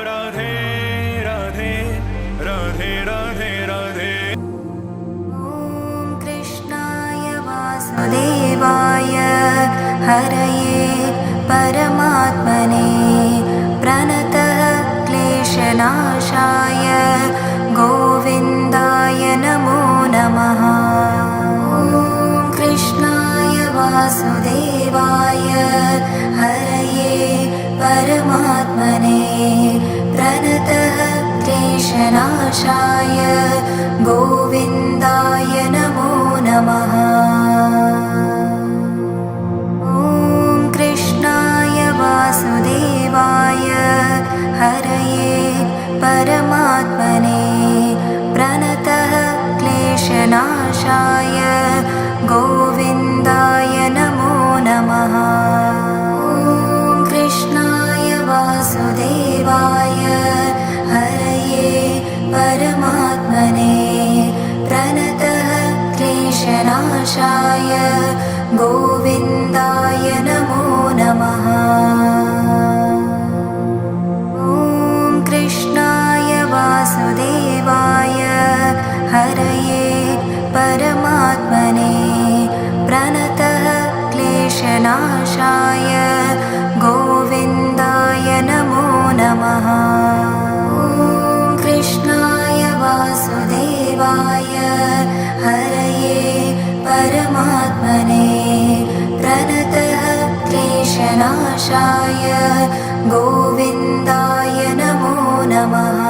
राधे राधे राधे राधे राधे। ॐ कृष्णाय वासुदेवाय हरये परमात्मने प्रणतः क्लेशनाशाय गोविन्दाय नमो नमः। ॐ कृष्णाय वासुदेवाय हरये परमात्मने प्रणतः क्लेशनाशाय गोविन्दाय नमो नमः। ॐ कृष्णाय वासुदेवाय हरये परमात्मने प्रणतः क्लेशनाशाय गोविन्दाय नमो नमः। ॐ कृष्णाय वासुदेवाय हरये परमात्मने प्रणतः क्लेशनाशाय गोविन्दाय नमो नमः। ॐ कृष्णाय वासुदेवाय हरये परमात्मने प्रणतः क्लेशनाशाय गोविन्दाय नमो नमः। ॐ कृष्णाय वासुदेवाय हरये परमात्मने प्रणतः क्लेशनाशाय गोविन्दाय नमो नमः।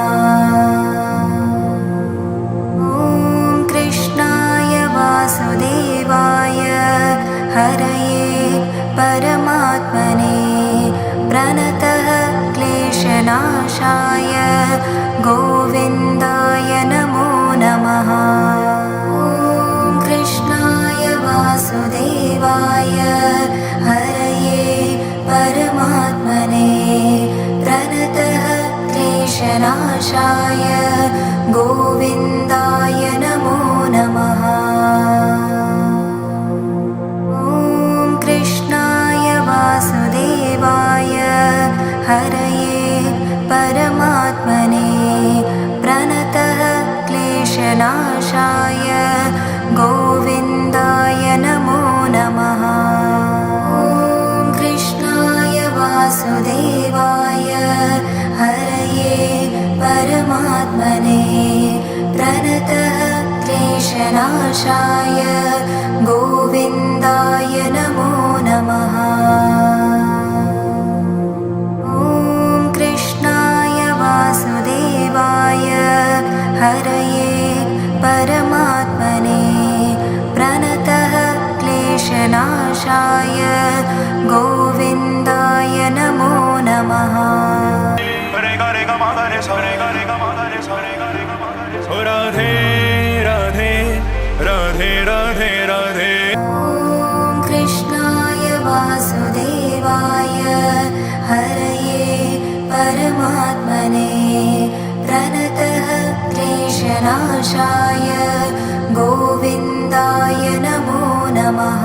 ॐ कृष्णाय वासुदेवाय हरये परमात्मने प्रणतः क्लेशनाशाय गोविन्दाय नमो नमः। ॐ कृष्णाय वासुदेवाय हरये परमात्मने प्रणतः क्लेशनाशाय गोविन्दाय नमो नमः। ॐ कृष्णाय वासुदेवाय हरये परमात्मने प्रणतः क्लेशनाशाय गोविन्दाय नमो नमः। ॐ कृष्णाय वासुदेवाय हरये परमात्मने प्रणतः क्लेशनाशाय गोविन्दाय नमो नमः। ॐ कृष्णाय वासुदेवाय हरये परमात्मने प्रणतः क्लेशनाशाय गोविन्दाय नमो नमः। राधे राधे राधे राधे राधे। ॐ कृष्णाय वासुदेवाय हरये परमात्मने प्रणतः क्लेशनाशाय गोविन्दाय नमो नमः।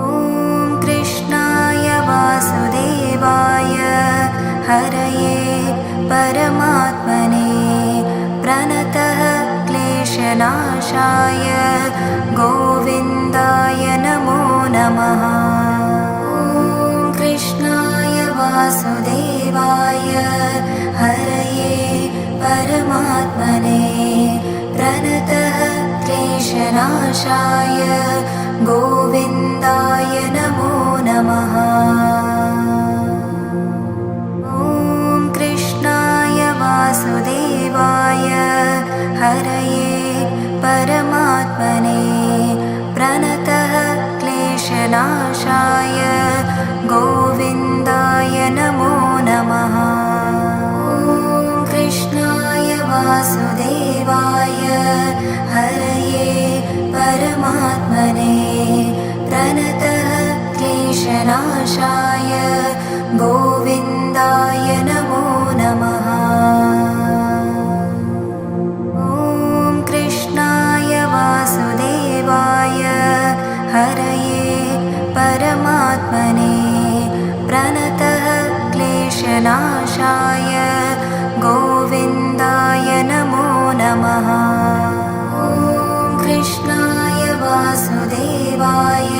ॐ कृष्णाय वासुदेवाय हरये परमात्मने प्रणतः क्लेशनाशाय गोविन्दाय नमो नमः। ॐ कृष्णाय वासुदेवाय हरये परमात्मने प्रणतः क्लेशनाशाय गोविन्दाय नमो नमः। ॐ कृष्णाय वासुदेवाय हरये परमात्मने प्रणतः क्लेशनाशाय गोविन्दाय नमो नमः। ॐ कृष्णाय वासुदेवाय हरये परमात्मने प्रणतः क्लेशनाशाय गोविन्दाय नमो नमः। ॐ कृष्णाय वासुदेवाय हरये परमात्मने क्लेशनाशाय गोविन्दाय नमो नमः। ॐ कृष्णाय वासुदेवाय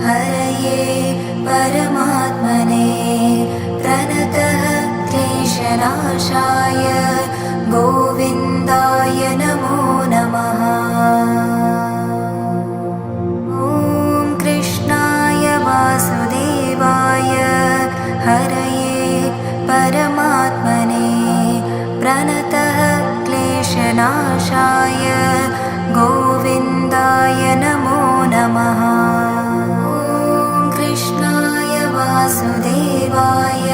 हरये परमात्मने प्रणतः क्लेशनाशाय गोविन्दाय नमो नमः। ॐ कृष्णाय वासुदेवाय हरये परमात्मने प्रणतः क्लेशनाशाय गोविन्दाय नमो नमः। ॐ कृष्णाय वासुदेवाय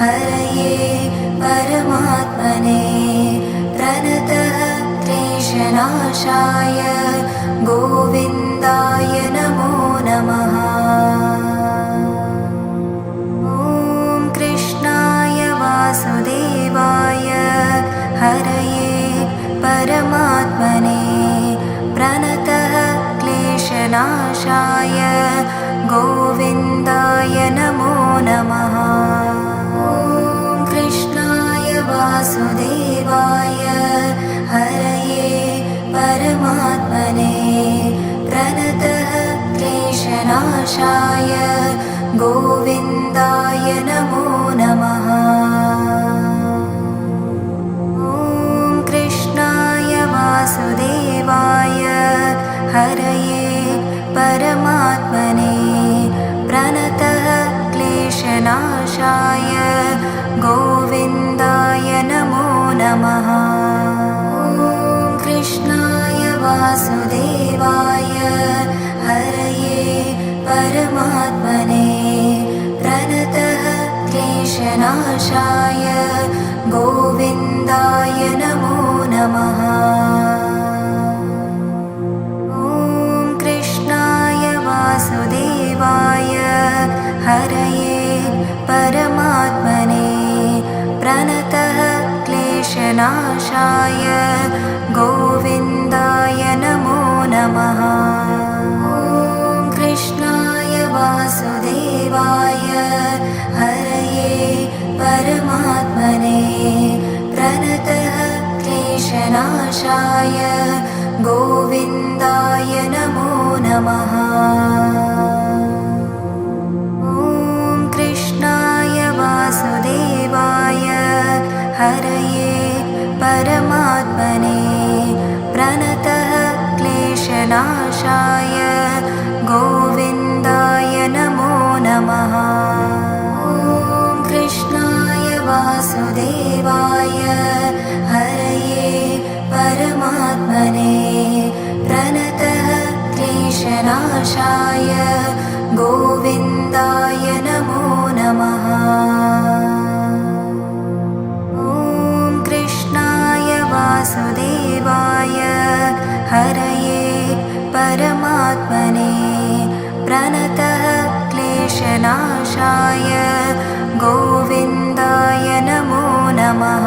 हरये परमात्मने प्रणतः क्लेशनाशाय गोविन्दाय नमो नमः। ॐ कृष्णाय वासुदेवाय हरये परमात्मने प्रणतः क्लेशनाशाय गोविन्दाय नमो नमः। ॐ कृष्णाय वासुदेवाय हरये परमात्मने प्रणतः क्लेशनाशाय गोविन्दाय नमो नमः। ॐ कृष्णाय वासुदेवाय हरये परमात्मने प्रणतः क्लेशनाशाय गोविन्दाय नमो नमः। ॐ कृष्णाय वासुदेवाय हरये परमात्मने प्रणतः क्लेशनाशाय गोविन्दाय नमो नमः। ॐ कृष्णाय वासुदेवाय हरये परमात्मने प्रणतः क्लेशनाशाय गोविन्दाय नमो नमः। ॐ कृष्णाय वासुदेवाय हरये परमात्मने प्रणतः क्लेशनाशाय गोविन्दाय नमो नमः। ॐ कृष्णाय वासुदेवाय हरये परमात्मने प्रणतः क्लेशनाशाय गोविन्दाय नमो नमः। ॐ कृष्णाय वासुदेवाय हरये परमात्मने प्रणतः क्लेशनाशाय गोविन्दाय नमो नमः। ॐ कृष्णाय वासुदेवाय हरये परमात्मने प्रणतः क्लेशनाशाय गोविन्दाय नमो नमः।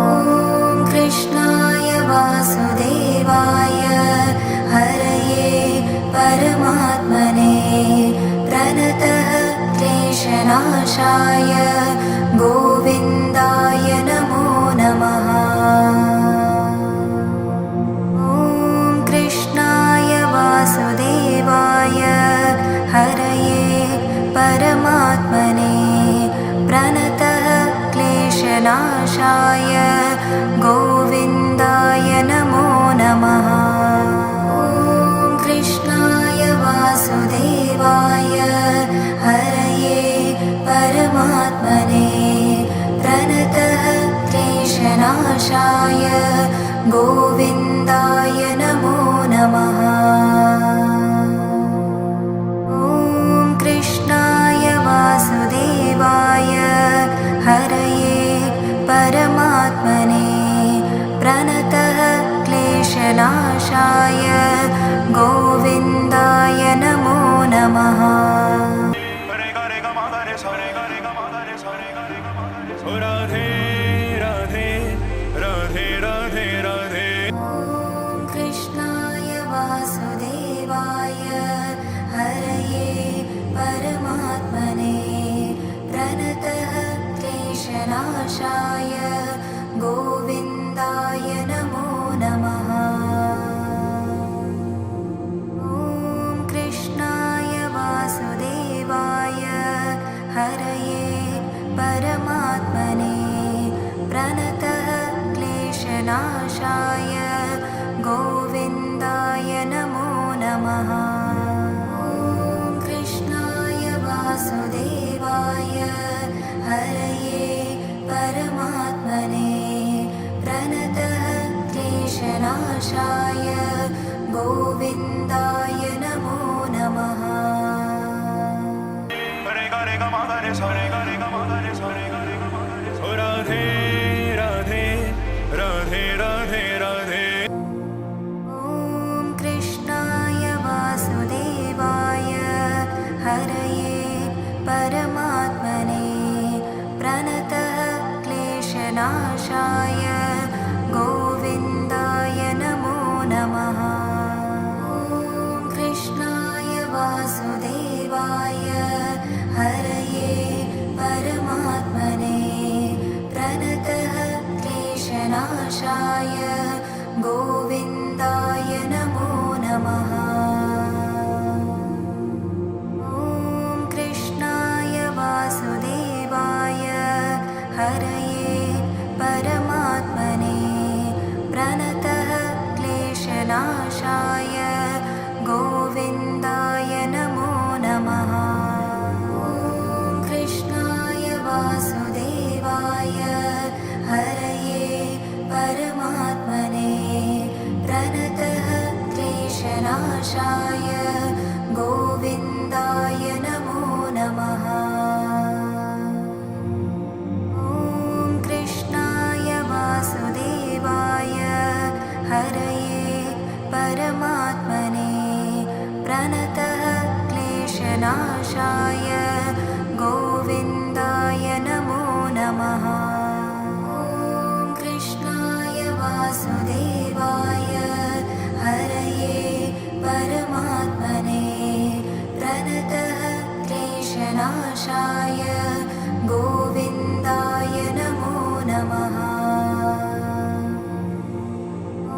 ॐ कृष्णाय वासुदेवाय हरये परमात्मने प्रणतः क्लेशनाशाय गोविन्दाय नमो नमः। ॐ कृष्णाय वासुदेवाय हरये परमात्मने प्रणतः क्लेशनाशाय गोविन्दाय नमो नमः। ॐ कृष्णाय वासुदेवाय हरये परमात्मने प्रणतः क्लेशनाशाय गोविन्दाय नमो नमः। ॐ कृष्णाय वासुदेवाय हरये परमात्मने प्रणतः क्लेशनाशाय गोविन्दाय नमो नमः। राधे राधे राधे राधे राधे। ॐ कृष्णाय वासुदेवाय हरये परमात्मने प्रणतः क्लेशनाशाय गोविन्दाय नमो नमः। ॐ कृष्णाय वासुदेवाय हरये परमात्मने प्रणतः क्लेशनाशाय गोविन्दाय नमो नमः। ॐ कृष्णाय वासुदेवाय हरये परमात्मने प्रणतः क्लेशनाशाय गोविन्दाय नमो नमः। रे गा रे गा मा गा रे सा रे गा रे गा मा गा रे सा रे गा रे गा मा गा रे सा। राधे राधे राधे राधे राधे। ॐ कृष्णाय वासुदेवाय हरये परमात्मने प्रणतः क्लेशनाशाय गोविन्दाय नमो नमः। ॐ कृष्णाय वासुदेवाय हरये परमात्मने प्रणतः क्लेशनाशाय गोविन्दाय नमो नमः। ॐ कृष्णाय वासुदेवाय हरये परमात्मने प्रणतः क्लेशनाशाय गोविन्दाय नमो नमः। ॐ कृष्णाय वासुदेवाय हरये परमात्मने प्रणतः क्लेशनाशाय गोविन्दाय नमो नमः। ॐ कृष्णाय वासुदेवाय हरये परमात्मने प्रणतः क्लेशनाशाय गोविन्दाय नमो नमः। ॐ कृष्णाय वासुदेवाय हरये परमात्मने प्रणतः क्लेशनाशाय गोविन्दाय नमो नमः।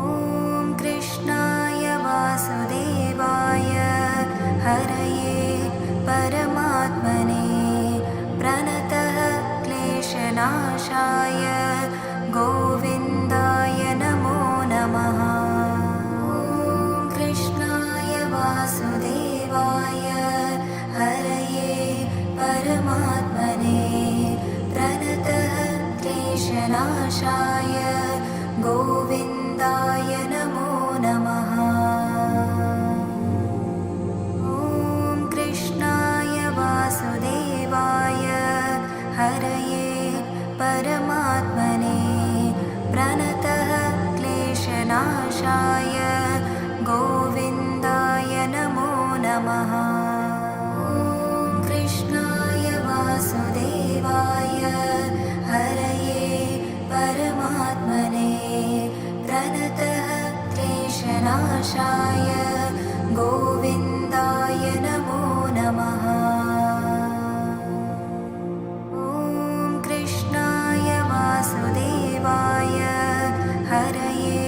ॐ कृष्णाय वासुदेवाय हरये परमात्मने प्रणतः क्लेशनाशाय गोविन्दाय नमो नमः। ॐ कृष्णाय वासुदेवाय हरये परमात्मने प्रणतः क्लेशनाशाय गोविन्दाय नमो नमः। ॐ कृष्णाय वासुदेवाय हरये परमात्मने प्रणतः क्लेशनाशाय गोविन्दाय नमो नमः। ॐ कृष्णाय वासुदेवाय हरये परमात्मने प्रणतः क्लेशनाशाय गोविन्दाय नमो नमः। ॐ कृष्णाय वासुदेवाय हरये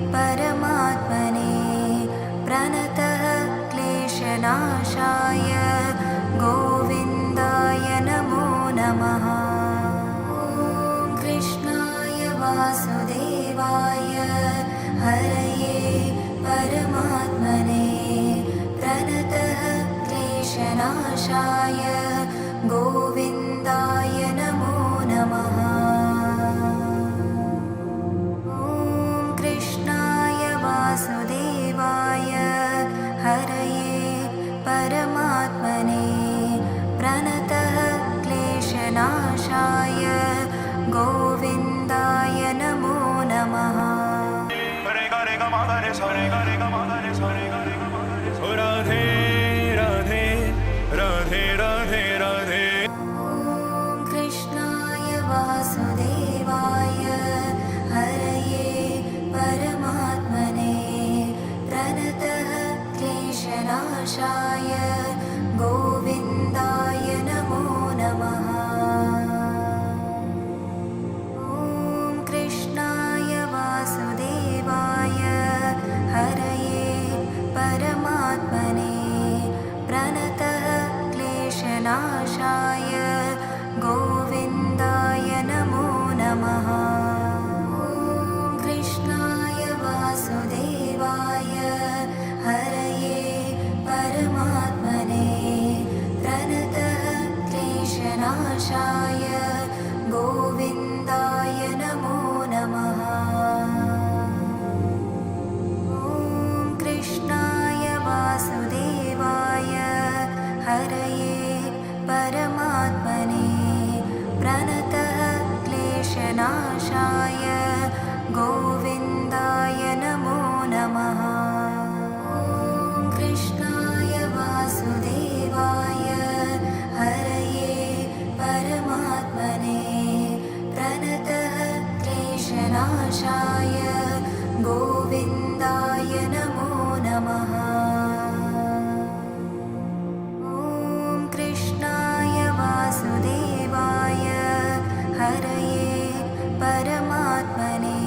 परमात्मने प्रणतः क्लेशनाशाय गोविन्दाय नमो नमः। ॐ कृष्णाय वासुदेवाय हरये परमात्मने प्रणतः क्लेशनाशाय गोविन्दाय नमो नमः। ॐ कृष्णाय वासुदेवाय हरये परमात्मने प्रणतः क्लेशनाशाय गोविन्दाय नमो नमः। रे गा रे गा मा गा रे सा रे गा रे गा मा गा रे सा रे गा रे गा मा गा रे सा। राधे राधे राधे राधे राधे। ॐ कृष्णाय वासुदेवाय हरये परमात्मने प्रणतः क्लेशनाशाय गोविन्दाय नमो नमः। क्लेशनाशाय गोविन्दाय नमो नमः। ॐ कृष्णाय वासुदेवाय हरये परमात्मने प्रणतः क्लेशनाशाय गोविन्दाय नमो नमः। ॐ कृष्णाय वासुदेवाय हरये परमात्मने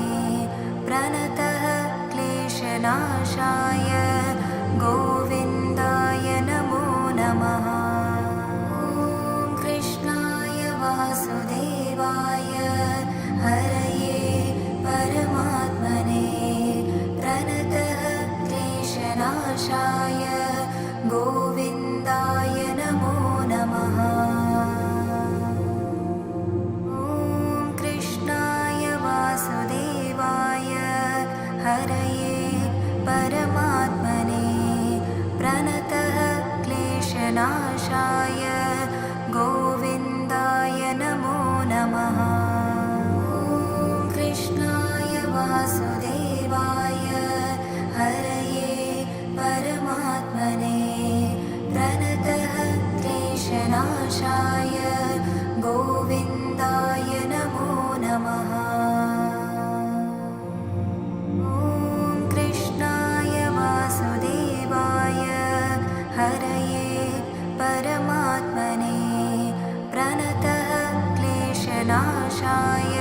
प्रणतः क्लेशनाशाय गोविन्दाय नमो नमः। ॐ कृष्णाय वासुदेवाय हरये परमात्मने प्रणतः क्लेशनाशाय गोविन्दाय नमो नमः। ॐ कृष्णाय वासुदेवाय हरये परमात्मने प्रणतः क्लेशनाशाय गोविन्दाय नमो नमः। ॐ कृष्णाय वासुदेवाय हरये परमात्मने प्रणतः क्लेशनाशाय गोविन्दाय नमो नमः। ॐ कृष्णाय वासुदेवाय हरये परमात्मने प्रणतः क्लेशनाशाय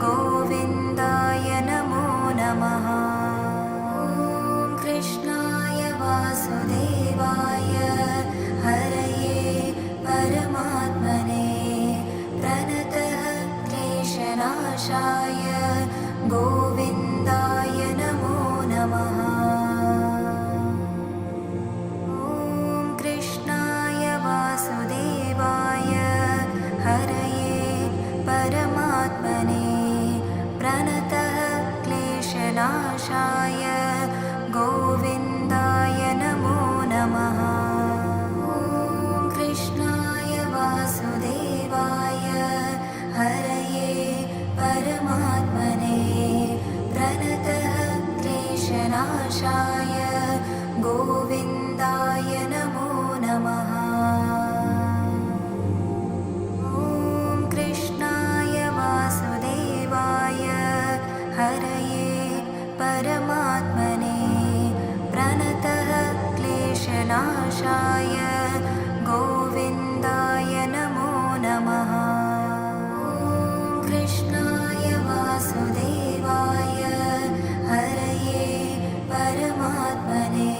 गोविन्दाय नमो नमः। ॐ कृष्णाय वासुदेवाय हरये परमात्मने प्रणतः क्लेशनाशाय गोविन्दाय नमो नमः। ॐ कृष्णाय वासुदेवाय हरये परमात्मने प्रणतः क्लेशनाशाय गोविन्दाय नमो नमः। ॐ कृष्णाय वासुदेवाय हरये परमात्मने प्रणतः क्लेशनाशाय गोविन्दाय नमो नमः। ॐ कृष्णाय वासुदेवाय हरये परमात्मने प्रणतः क्लेशनाशाय गोविन्दाय नमो नमः। ॐ कृष्णाय वासुदेवाय हरये परमात्मने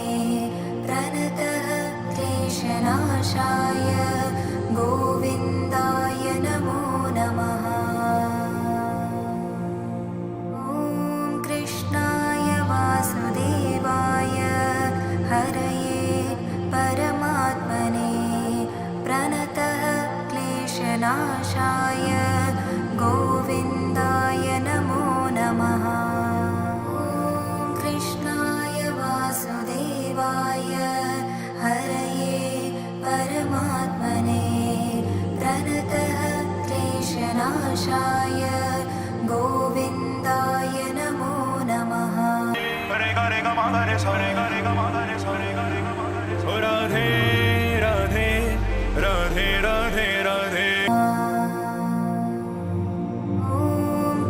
प्रणतः क्लेशनाशाय गोविन्दाय नमो नमः। ॐ कृष्णाय वासुदेवाय हरये परमात्मने प्रणतः क्लेशनाशाय गोविन्दाय नमो नमः। ॐ कृष्णाय वासुदेवाय हरये परमात्मने प्रणतः क्लेशनाशाय गोविन्दाय नमो नमः। रे गा रे गा मा गा रे सा रे गा रे गा मा गा रे सा रे गा रे गा मा गा रे सा। राधे राधे राधे राधे राधे। ॐ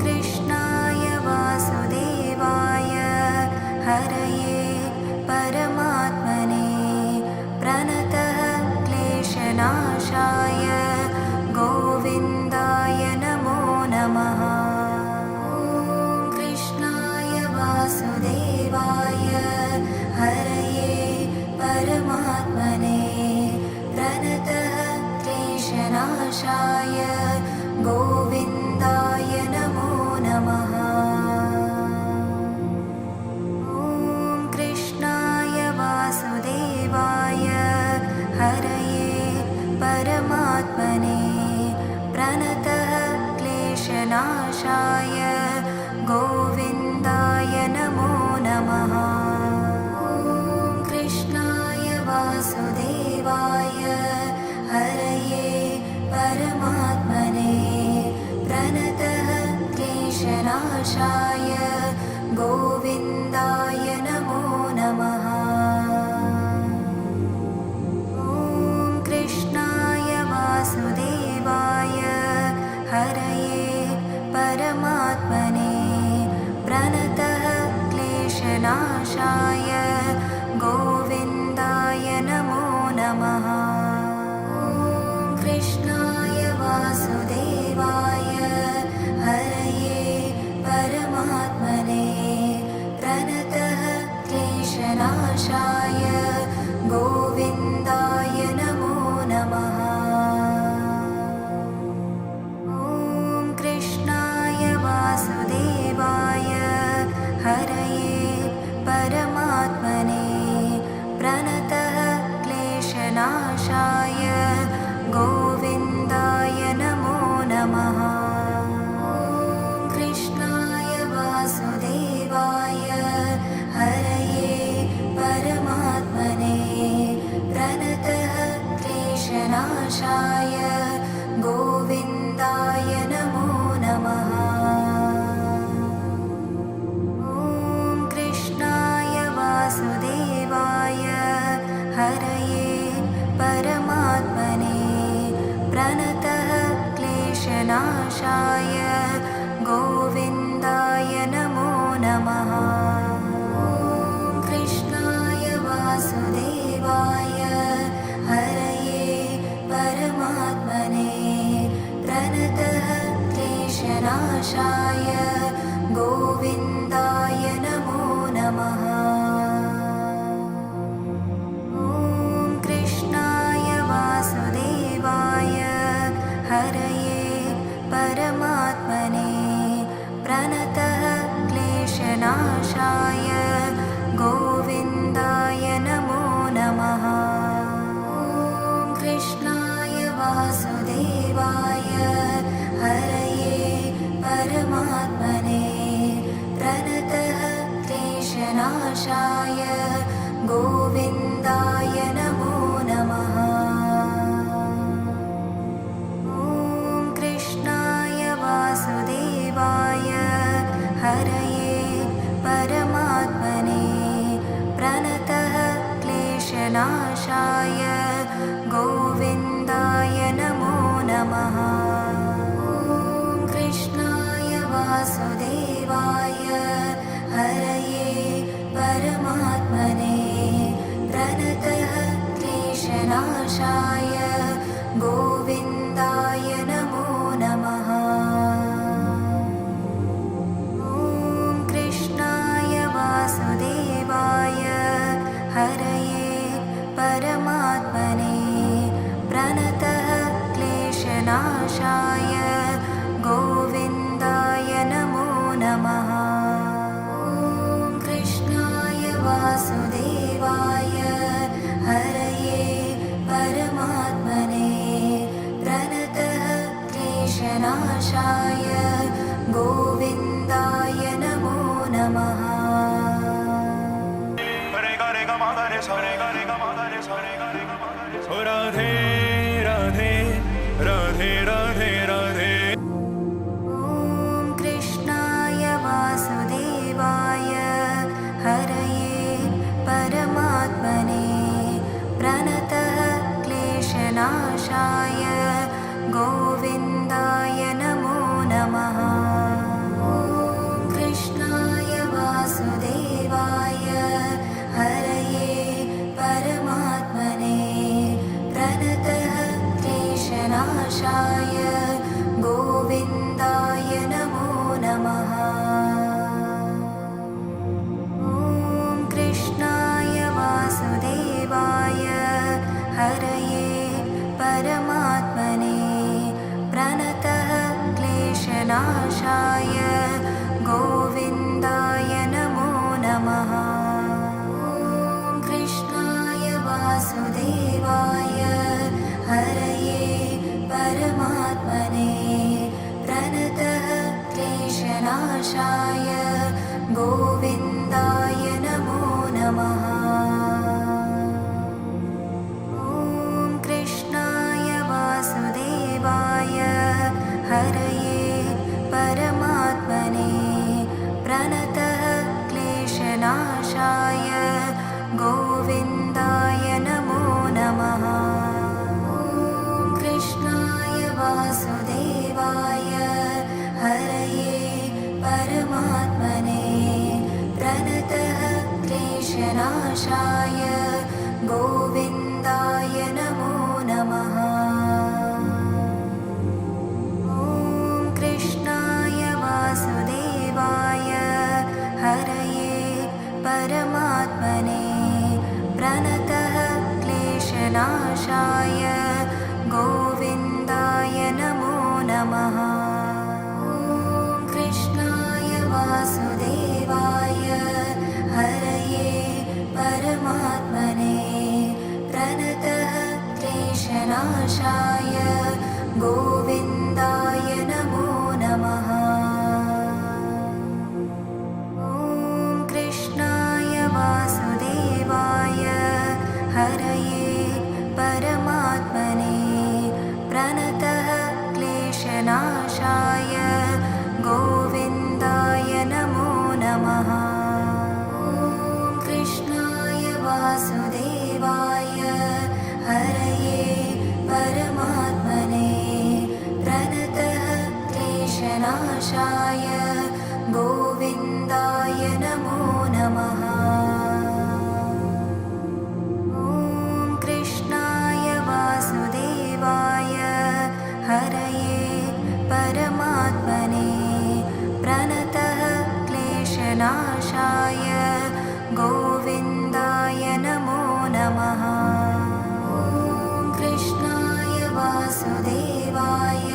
कृष्णाय वासुदेवाय हरये परमात्मने प्रणतः क्लेशनाशाय गोविन्दाय नमो नमः। ॐ कृष्णाय वासुदेवाय हरये परमात्मने प्रणतः क्लेशनाशाय गोविन्दाय नमो नमः। ॐ कृष्णाय वासुदेवाय हरये परमात्मने प्रणतः क्लेशनाशाय गोविन्दाय नमो नमः। ॐ कृष्णाय वासुदेवाय हरये परमात्मने प्रणतः क्लेशनाशाय क्लेशनाशाय गोविन्दाय नमो नमः। ॐ कृष्णाय वासुदेवाय हरये परमात्मने प्रणतः क्लेशनाशाय गोविन्दाय नमो नमः। ॐ कृष्णाय वासुदेवाय हरये परमात्मने प्रणतः क्लेशनाशाय गोविन्दाय नमो नमः। ॐ कृष्णाय वासुदेवाय हरये परमात्मने प्रणतः क्लेशनाशाय गोविन्दाय नमो नमः। ॐ कृष्णाय वासुदेवाय हरये परमात्मने प्रणतः क्लेशनाशाय गोविन्दाय नमो नमः। ॐ कृष्णाय वासुदेवाय हरये परमात्मने प्रणतः क्लेशनाशाय गोविन्दाय नमो नमः। ॐ कृष्णाय वासुदेवाय हरये परमात्मने प्रणतः क्लेशनाशाय गोविन्दाय नमो नमः। ॐ कृष्णाय वासुदेवाय हरये परमात्मने प्रणतः क्लेशनाशाय गोविन्दाय नमो नमः। ॐ कृष्णाय वासुदेवाय हरये परमात्मने प्रणतः क्लेशनाशाय गोविन्दाय नमो नमः। ॐ कृष्णाय वासुदेवाय हरये परमात्मने प्रणतः क्लेशनाशाय गोविन्दाय नमो नमः। ॐ कृष्णाय वासुदेवाय हरये परमात्मने प्रणतः क्लेशनाशाय गोविन्दाय नमो नमः। ॐ कृष्णाय वासुदेवाय हरये परमात्मने प्रणतः क्लेशनाशाय गोविन्दाय नमो नमः। ॐ कृष्णाय वासुदेवाय हरये परमात्मने प्रणतः क्लेशनाशाय गोविन्दाय नमो नमः। रे गा रे गा मा गा रे सा रे गा रे गा मा गा रे सा रे गा रे गा मा गा रे सा। ओ राधे राधे राधे राधे राधे। ॐ कृष्णाय वासुदेवाय हरये परमात्मने प्रणतः क्लेशनाशाय गोविन्दाय नमो नमः। ॐ कृष्णाय वासुदेवाय हरये परमात्मने प्रणतः क्लेशनाशाय गोविन्दाय नमो नमः। ॐ कृष्णाय वासुदेवाय हरये परमात्मने गोविन्दाय नमो नमः। ॐ कृष्णाय वासुदेवाय हरये परमात्मने प्रणतः क्लेशनाशाय गोविन्दाय नमो नमः। ॐ कृष्णाय वासुदेवाय हरये परमात्मने प्रणतः क्लेशनाशाय गोविन्दाय नमो नमः। ॐ कृष्णाय वासुदेवाय हरये परमात्मने प्रणतः क्लेशनाशाय गोविन्दाय नमो नमः। ॐ कृष्णाय वासुदेवाय हरये परमात्मने प्रणतः क्लेशनाशाय गोविन्दाय नमो नमः। ॐ कृष्णाय वासुदेवाय हरये परमात्मने प्रणतः क्लेशनाशाय गोविन्दाय नमो नमः। ॐ कृष्णाय वासुदेवाय हरये परमात्मने प्रणतः क्लेशनाशाय गोविन्दाय नमो नमः। ॐ कृष्णाय वासुदेवाय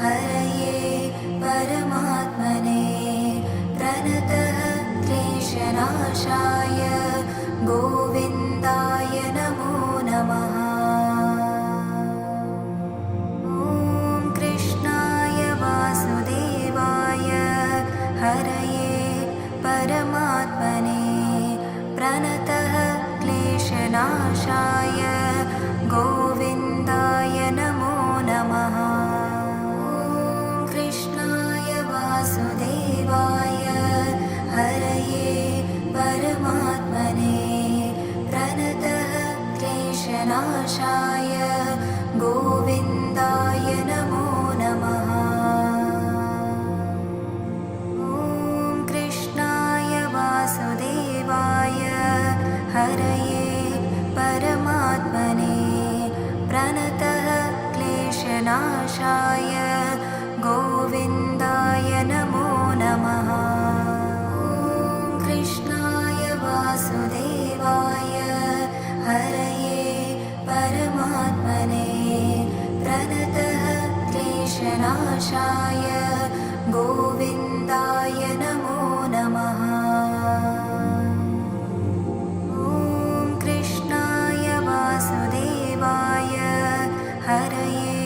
हरये परमात्मने प्रणतः क्लेशनाशाय गोविन्दाय नमो नमः। ॐ कृष्णाय वासुदेवाय हरये परमात्मने प्रणतः क्लेशनाशाय गोविन्दाय नमो नमः। ॐ कृष्णाय वासुदेवाय हरये परमात्मने प्रणतः क्लेशनाशाय गोविन्दाय नमो नमः। ॐ कृष्णाय वासुदेवाय हरये परमात्मने प्रणतः क्लेशनाशाय गोविन्दाय नमो नमः। ॐ कृष्णाय वासुदेवाय हरये परमात्मने प्रणतः क्लेशनाशाय गोविन्दाय नमो नमः। ॐ कृष्णाय वासुदेवाय हरये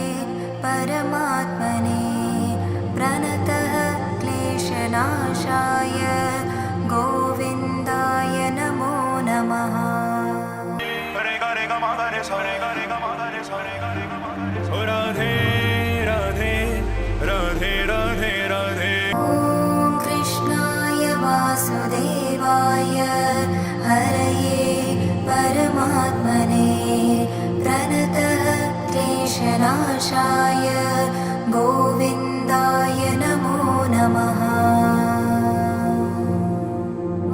परमात्मने प्रणतः क्लेशनाशाय गोविन्दाय नमो नमः। रे गा रे गा मा गा रे सा रे गा रे गा मा गा रे सा रे गा रे गा मा गा रे सा। राधे राधे राधे राधे राधे। ॐ कृष्णाय वासुदेवाय हरये परमात्मने प्रणतः क्लेशनाशाय गोविन्दाय नमो नमः।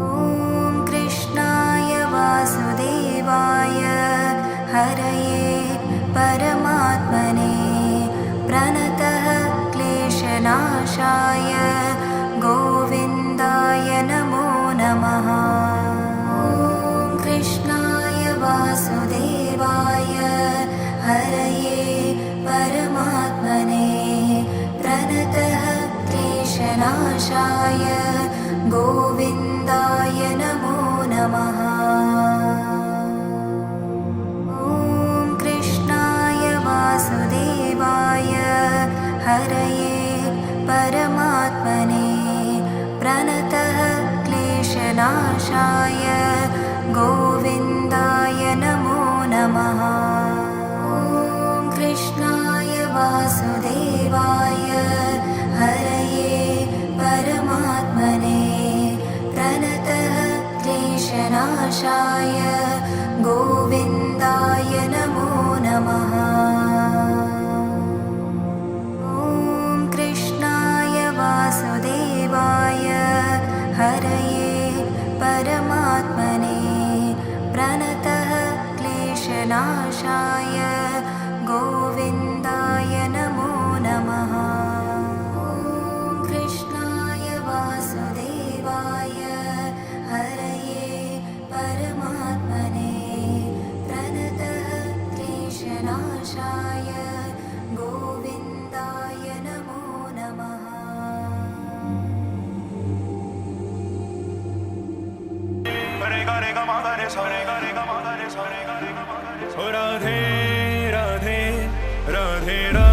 ॐ कृष्णाय वासुदेवाय हरये परमात्मने प्रणतः क्लेशनाशाय गोविन्दाय नमो नमः। ॐ कृष्णाय वासुदेवाय हरये परमात्मने प्रणतः क्लेशनाशाय गोविन्दाय नमो नमः। ॐ कृष्णाय वासुदेवाय हरये परमात्मने प्रणतः क्लेशनाशाय गोविन्दाय नमो नमः। ॐ कृष्णाय वासुदेवाय हरये परमात्मने प्रणतः क्लेशनाशाय क्लेशनाशाय गोविन्दाय नमो नमः। ॐ कृष्णाय वासुदेवाय हरये परमात्मने प्रणतः क्लेशनाशाय गोविन्दाय नमो नमः। ॐ कृष्णाय वासुदेवाय हरये परमात्मने प्रणतः क्लेशनाशाय गोविन्दाय नमो नमः। राधे राधे राधे राधे